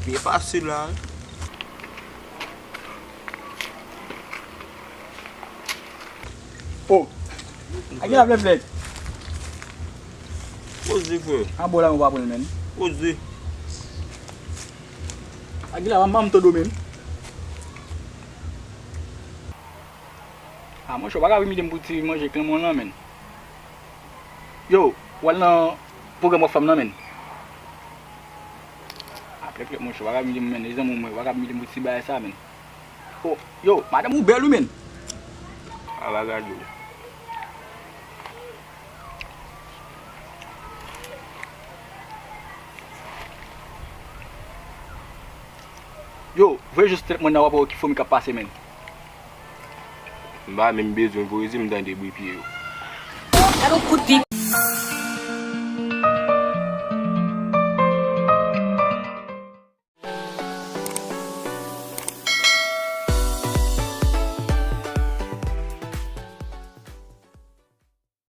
Bien facile là. Oh, a ki la vle flet? Posez frère. An bo la mou pa pou men. Posez. A ki la mam to do men. Ah, mon chou baka mi dem bouti manger clément là men. Yo, wal nan programme femme nan men. Après que mon chou baka mi dem men, les amis moi baka mi dem bouti ba ça men. Oh, yo, madame ou belle ou men. A la gade. Yo, voyez juste mon na wap ki faut mi ka passer men. Mba même besoin pour essayer me dans des bruits pieds. I don't put deep.